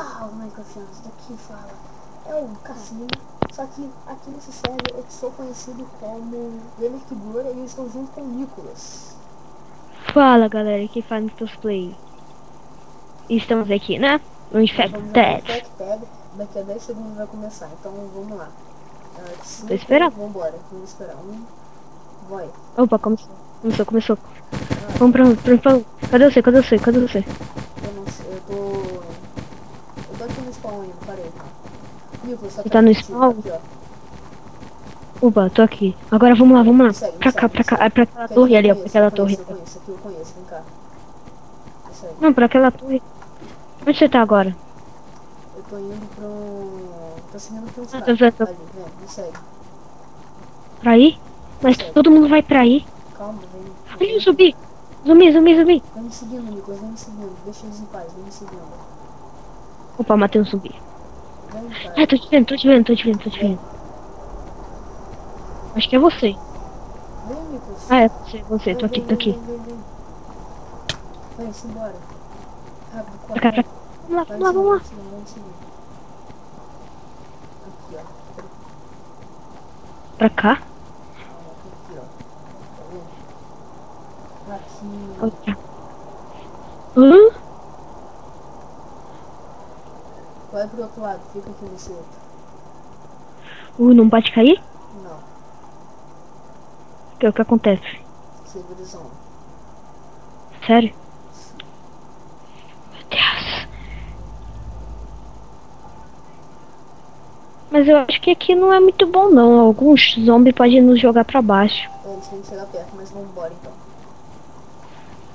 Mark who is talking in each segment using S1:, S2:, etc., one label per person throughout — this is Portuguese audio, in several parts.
S1: Ah, o Minecraft daqui fala. É o Cassino. Só que aqui nesse server eu sou conhecido como Gamer que Glória e eu estou junto com o Nicolas.
S2: Fala galera, aqui faz Play. Estamos aqui, né? No
S1: Nós vamos jogar
S2: Infected.
S1: Infected. Daqui a 10 segundos vai começar. Então vamos lá.
S2: Tô
S1: 5,
S2: esperando.
S1: vambora. Vamos esperar. Vai.
S2: Opa, começou. Começou.
S1: Ah,
S2: Vamos pra. Cadê você?
S1: eu não sei. Eu tô aqui no spawn ainda, parei. Nicolas, só
S2: Você
S1: quero
S2: tá no
S1: contigo.
S2: spawn?
S1: Aqui, ó.
S2: Opa, tô aqui. Agora vamos lá.
S1: Me segue, me segue, me
S2: Pra cá.
S1: segue.
S2: É pra aquela
S1: Que aqui
S2: torre
S1: eu
S2: ali, ó. Pra
S1: conheço, eu
S2: aquela torre.
S1: conheço, eu conheço. Aqui eu conheço, vem cá. Me segue.
S2: Não, pra aquela torre. Onde você tá agora?
S1: Eu tô indo tô seguindo aqui uns
S2: Ah,
S1: caras.
S2: tô.
S1: Ali, vem, me segue.
S2: Pra aí?
S1: Me
S2: Mas
S1: segue.
S2: todo mundo vai pra aí.
S1: Calma, vem.
S2: Ali, zumbi. Zumbi.
S1: Vem me seguindo, Nicolas, vem me seguindo. Deixa eles em paz, vem me seguindo.
S2: Opa, matei um zumbi.
S1: Vem,
S2: Ah,
S1: cara.
S2: tô te
S1: Vem.
S2: vendo. Acho que é você.
S1: Vem, Nicolas.
S2: Ah, é você.
S1: Vem,
S2: Tô aqui,
S1: vem,
S2: tô
S1: vem,
S2: aqui.
S1: vem, vem, vem. Vem, simbora. Rápido, corre,
S2: Pra cá.
S1: vem. Vai me seguindo,
S2: Vamos
S1: vai
S2: lá.
S1: me seguindo, vai me seguindo. Aqui, ó.
S2: Pra cá?
S1: Calma, aqui, ó. Tá vendo? Aqui.
S2: Outra. Hã?
S1: Vai pro outro lado, fica aqui nesse outro.
S2: Não pode cair?
S1: Não,
S2: O que acontece?
S1: segurizão.
S2: Sério? Meu Deus. Mas eu acho que aqui não é muito bom, não. Alguns zombies podem nos jogar pra baixo.
S1: Eles têm que chegar perto, mas vamos embora então.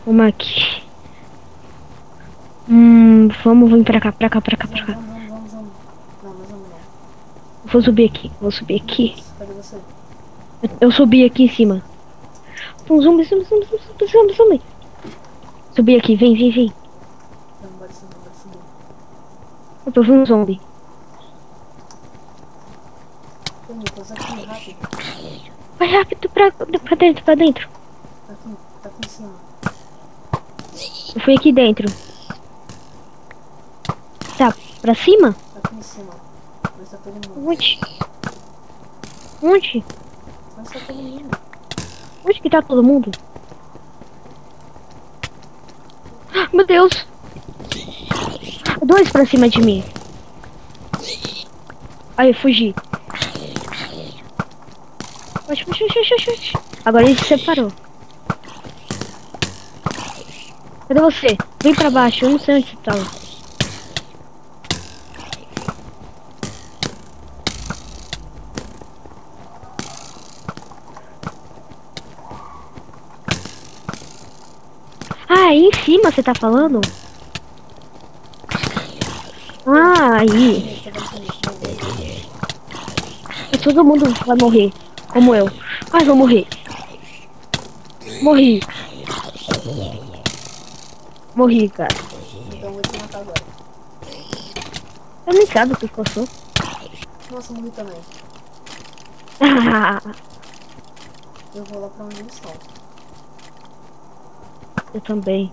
S2: Vamos aqui. Vamos vir pra cá.
S1: Vamos. Não, mas vamos não.
S2: Vou subir aqui.
S1: Cadê você?
S2: Eu subi aqui em cima. Um zumbi. Subi aqui, vem.
S1: Vamos subir.
S2: Eu vi um zumbi.
S1: Vem, Nicolas, aqui, rápido.
S2: Vai rápido pra dentro.
S1: Aqui, tá aqui em cima.
S2: Eu fui aqui dentro. Tá, pra cima?
S1: Tá aqui em cima. Onde tá todo mundo?
S2: Onde?
S1: Onde tá todo mundo?
S2: Onde que tá todo mundo? Ah, meu Deus! Dois pra cima de mim. Aí, eu fugi. Oxi. Agora ele se separou. Cadê você? Vem pra baixo, eu não sei onde você tá. Ah, aí em cima você tá falando? Ah, aí. E todo mundo vai morrer. Como eu. Ai, vou morrer. Morri, cara.
S1: Então eu vou te matar agora.
S2: Eu nem sabe o que eu sou.
S1: Nossa, morri também.
S2: Ah,
S1: Eu vou lá pra onde eles estão.
S2: eu também.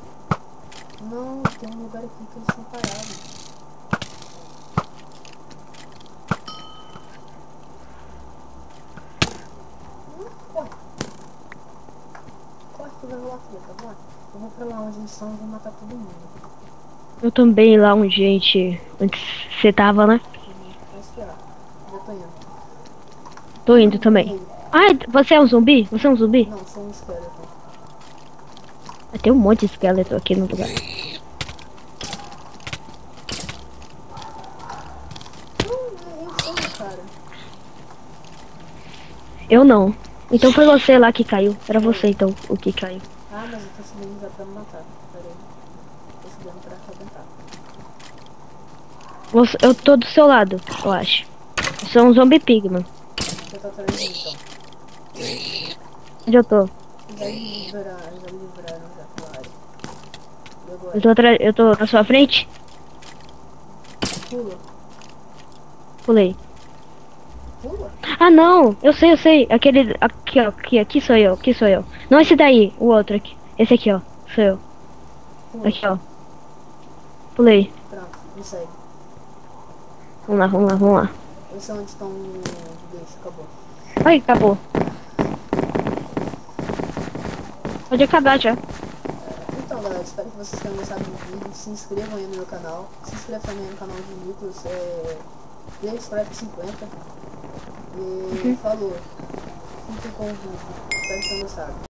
S1: Não, tem um lugar aqui que eles estão parados. Corre que vai rolar treta, bora. Eu vou pra lá onde eles estão e vou matar todo mundo.
S2: Eu também lá onde antes você tava, né?
S1: Vai esperar. Já tô indo.
S2: Tô indo também. Ai, você é um zumbi? Você é um zumbi?
S1: Não, sou um esqueleto.
S2: Tem um monte de esqueleto aqui no lugar.
S1: Eu sou, cara.
S2: Eu não. Então foi você lá que caiu. Era você então o que caiu.
S1: Ah, mas eu tô subindo já pra me matar. Pera aí. Tô subindo pra arrebentar.
S2: Eu tô do seu lado, eu acho. Eu sou um zombie pigman.
S1: Eu tô atrás de mim, então.
S2: Onde eu tô?
S1: Já livraram já aquela área. E agora?
S2: Eu tô na sua frente?
S1: Pula.
S2: Pulei.
S1: Pula?
S2: Ah, não. Eu sei. Aquele. Aqui sou eu. Não esse daí, o outro aqui. Esse aqui, ó. Sou eu.
S1: Pula.
S2: Aqui, ó. Pulei.
S1: Pronto, me segue.
S2: Vamos lá, vamos lá, vamos lá.
S1: Eu sei onde estão. Deixa, acabou.
S2: Ai, acabou. Pode acabar já.
S1: Então, galera, espero que vocês tenham gostado do vídeo. Se inscrevam aí no meu canal. Se inscreva também no canal de Nicolas. Playcraft 50. E falou. Fiquem com o vídeo. Espero que tenham gostado.